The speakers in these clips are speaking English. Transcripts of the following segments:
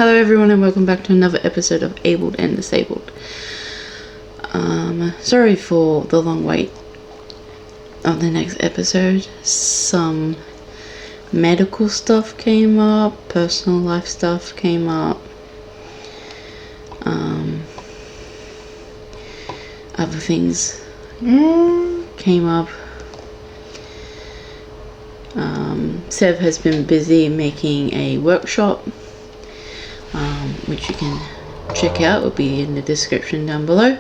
Hello everyone and welcome back to another episode of Abled and Disabled. Sorry for the long wait of the next episode. Some medical stuff came up, personal life stuff came up, other things came up. Sev has been busy making a workshop, which you can check out, will be in the description down below.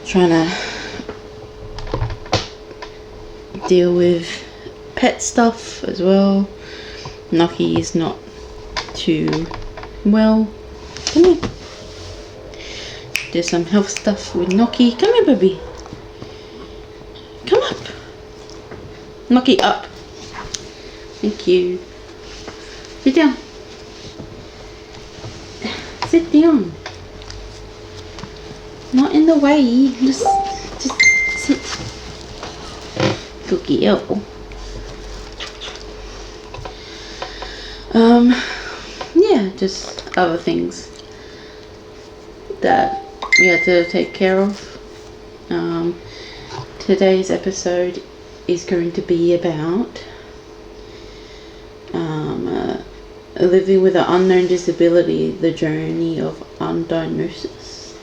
Trying to deal with pet stuff as well. Noki is not too well. Come here. Do some health stuff with Noki. Come here, baby. Come up. Noki, up. Thank you. Sit down. Sit down. Not in the way. Just sit. Cookie out. Yeah, just other things that we had to take care of. Today's episode is going to be about living with an unknown disability, the journey of undiagnosis.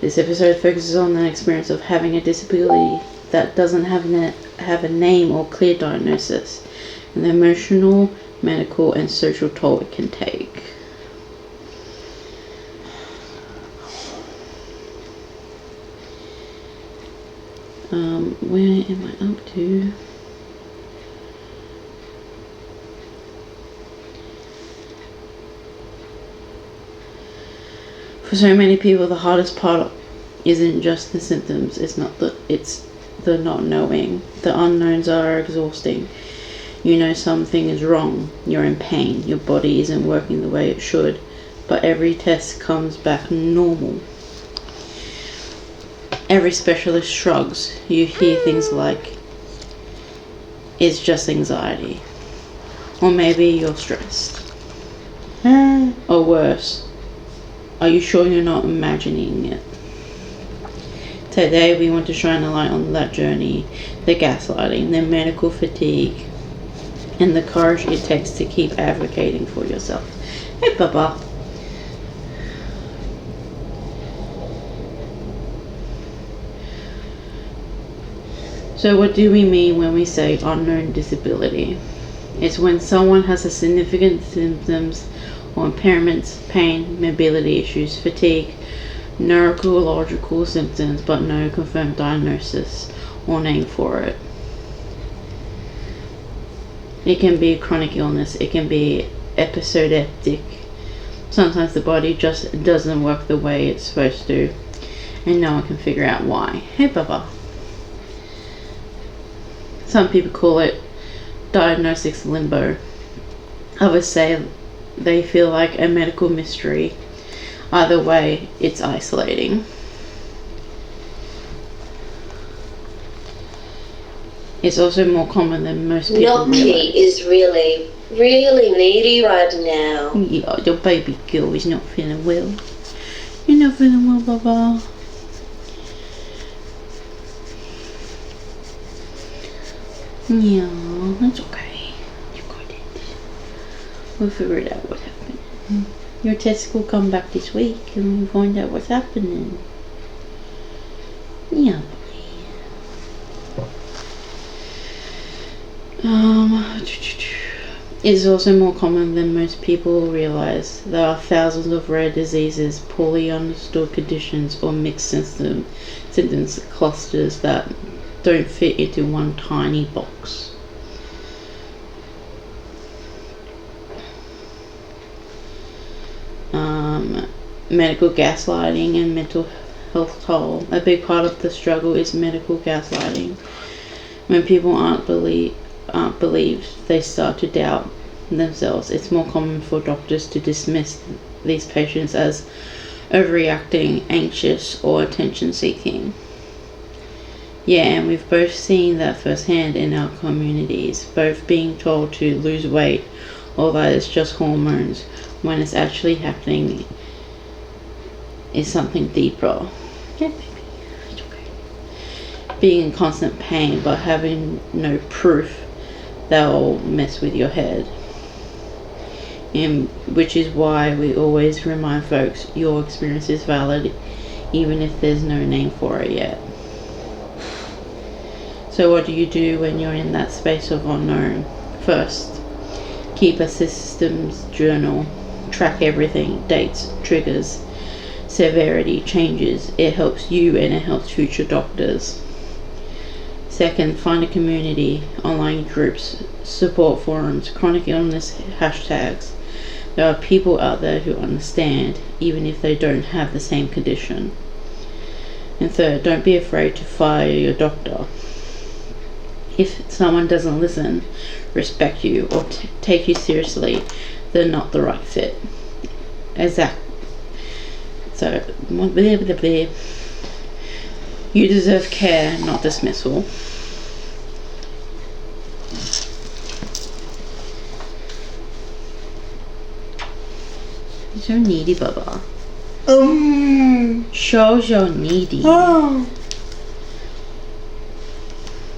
This episode focuses on the experience of having a disability that doesn't have a name or clear diagnosis, and the emotional, medical, and social toll it can take. Where am I up to? For so many people, the hardest part isn't just the symptoms, it's the not knowing. The unknowns are exhausting. You know something is wrong, you're in pain, your body isn't working the way it should, but every test comes back normal. Every specialist shrugs. You hear things like, it's just anxiety. Or maybe you're stressed. Or worse, are you sure you're not imagining it? Today we want to shine a light on that journey, the gaslighting, the medical fatigue, and the courage it takes to keep advocating for yourself. Hey, Papa. So what do we mean when we say unknown disability? It's when someone has a significant symptoms or impairments, pain, mobility issues, fatigue, neurological symptoms, but no confirmed diagnosis or name for it. It can be a chronic illness, it can be episodic. Sometimes the body just doesn't work the way it's supposed to, and no one can figure out why. Hey, Baba. Some people call it diagnostics limbo. Others say they feel like a medical mystery. Either way, it's isolating. It's also more common than most people realize. Noki is really needy right now. Yeah, your baby girl is not feeling well. You're not feeling well, Baba. Yeah, that's okay. You got it. We'll figure it out what happened. Your test will come back this week and we'll find out what's happening. Yeah. It's also more common than most people realize. There are thousands of rare diseases, poorly understood conditions, or mixed symptoms clusters that don't fit into one tiny box. Medical gaslighting and mental health toll. A big part of the struggle is medical gaslighting. When people aren't believed, they start to doubt themselves. It's more common for doctors to dismiss these patients as overreacting, anxious, or attention seeking. Yeah, and we've both seen that firsthand in our communities, both being told to lose weight or that it's just hormones when it's actually happening is something deeper. Yeah, baby, it's okay. Being in constant pain but having no proof that'll mess with your head. And which is why we always remind folks your experience is valid even if there's no name for it yet. So what do you do when you're in that space of unknown? First, keep a systems journal, track everything, dates, triggers, severity, changes. It helps you and it helps future doctors. Second, find a community, online groups, support forums, chronic illness hashtags. There are people out there who understand, even if they don't have the same condition. And third, don't be afraid to fire your doctor. If someone doesn't listen, respect you, or take you seriously, they're not the right fit. Exactly. So, blah, blah, blah. You deserve care, not dismissal. You're so needy, Baba. Shows you're needy.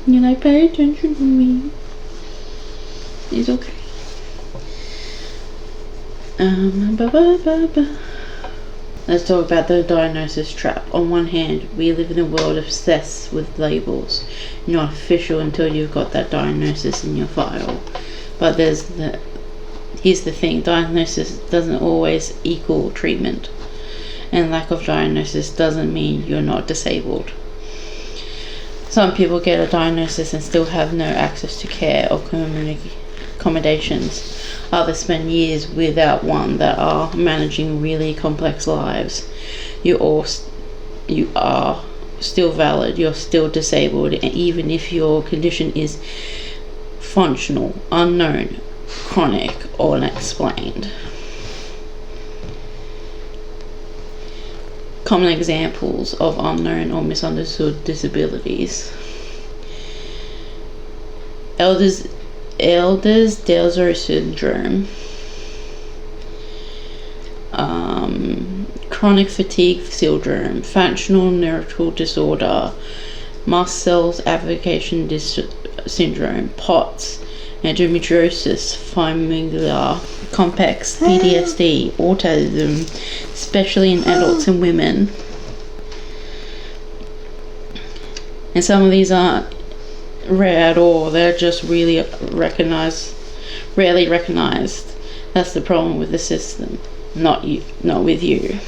You like, pay attention to me. It's okay. Let's talk about the diagnosis trap. On one hand, we live in a world obsessed with labels. You're not official until you've got that diagnosis in your file. But here's the thing, diagnosis doesn't always equal treatment. And lack of diagnosis doesn't mean you're not disabled. Some people get a diagnosis and still have no access to care or accommodations. Others spend years without one that are managing really complex lives. You are still valid, you're still disabled, even if your condition is functional, unknown, chronic, or unexplained. Common examples of unknown or misunderstood disabilities. Ehlers-Danlos syndrome, chronic fatigue syndrome, functional neural disorder, mast cells aggregation syndrome, POTS, endometriosis, familial complex, PTSD, autism, especially in adults and women. And some of these aren't rare at all, they're just rarely recognized. That's the problem with the system, not with you.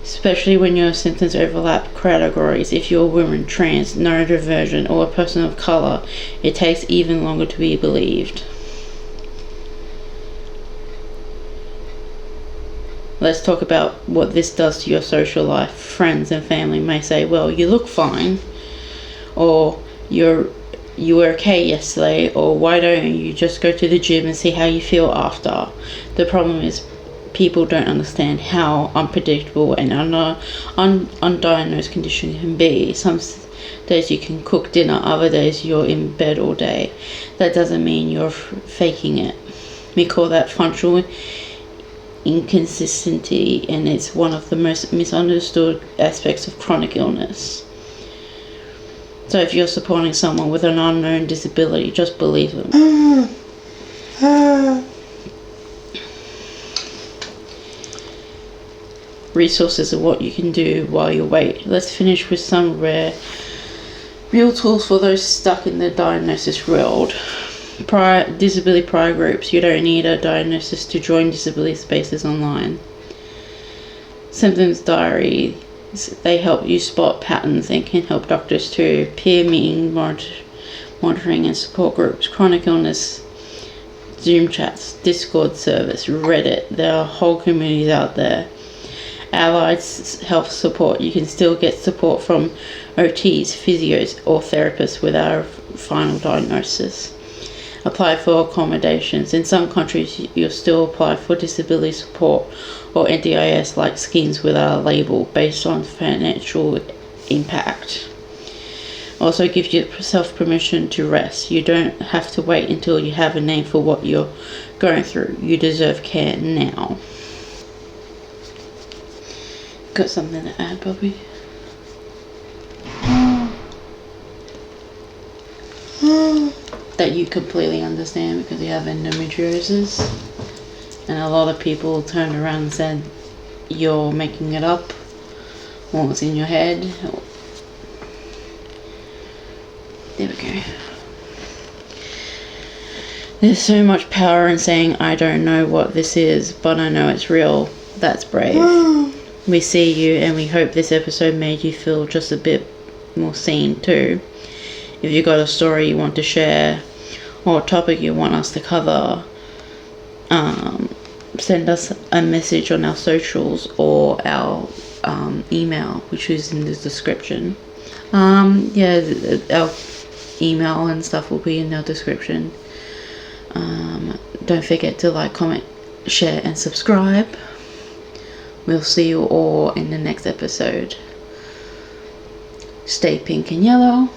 Especially when your symptoms overlap categories. If you're a woman, trans, neurodivergent, or a person of color, it takes even longer to be believed. Let's talk about what this does to your social life. Friends and family may say, well, you look fine, or you were okay yesterday, or why don't you just go to the gym and see how you feel after? The problem is people don't understand how unpredictable and undiagnosed condition can be. Some days you can cook dinner, other days you're in bed all day. That doesn't mean you're faking it. We call that functional inconsistency, and it's one of the most misunderstood aspects of chronic illness. So if you're supporting someone with an unknown disability, just believe them. Resources of what you can do while you wait. Let's finish with some real tools for those stuck in the diagnosis world. Disability prior groups. You don't need a diagnosis to join disability spaces online. Symptoms diary. They help you spot patterns and can help doctors too. Peer meeting, monitoring and support groups. Chronic illness, Zoom chats, Discord service, Reddit. There are whole communities out there. Allied health support. You can still get support from OTs, physios or therapists without a final diagnosis. Apply for accommodations. In some countries, you'll still apply for disability support or NDIS like schemes without a label based on financial impact. Also gives yourself permission to rest. You don't have to wait until you have a name for what you're going through. You deserve care now. Got something to add, Bobby? That you completely understand because you have endometriosis, and a lot of people turn around and said you're making it up or it's in your head. There we go. There's so much power in saying I don't know what this is, but I know it's real. That's brave. We see you, and we hope this episode made you feel just a bit more seen too. If you got a story you want to share or a topic you want us to cover, send us a message on our socials or our email, which is in the description. Our email and stuff will be in our description. Don't forget to like, comment, share and subscribe. We'll see you all in the next episode. Stay pink and yellow.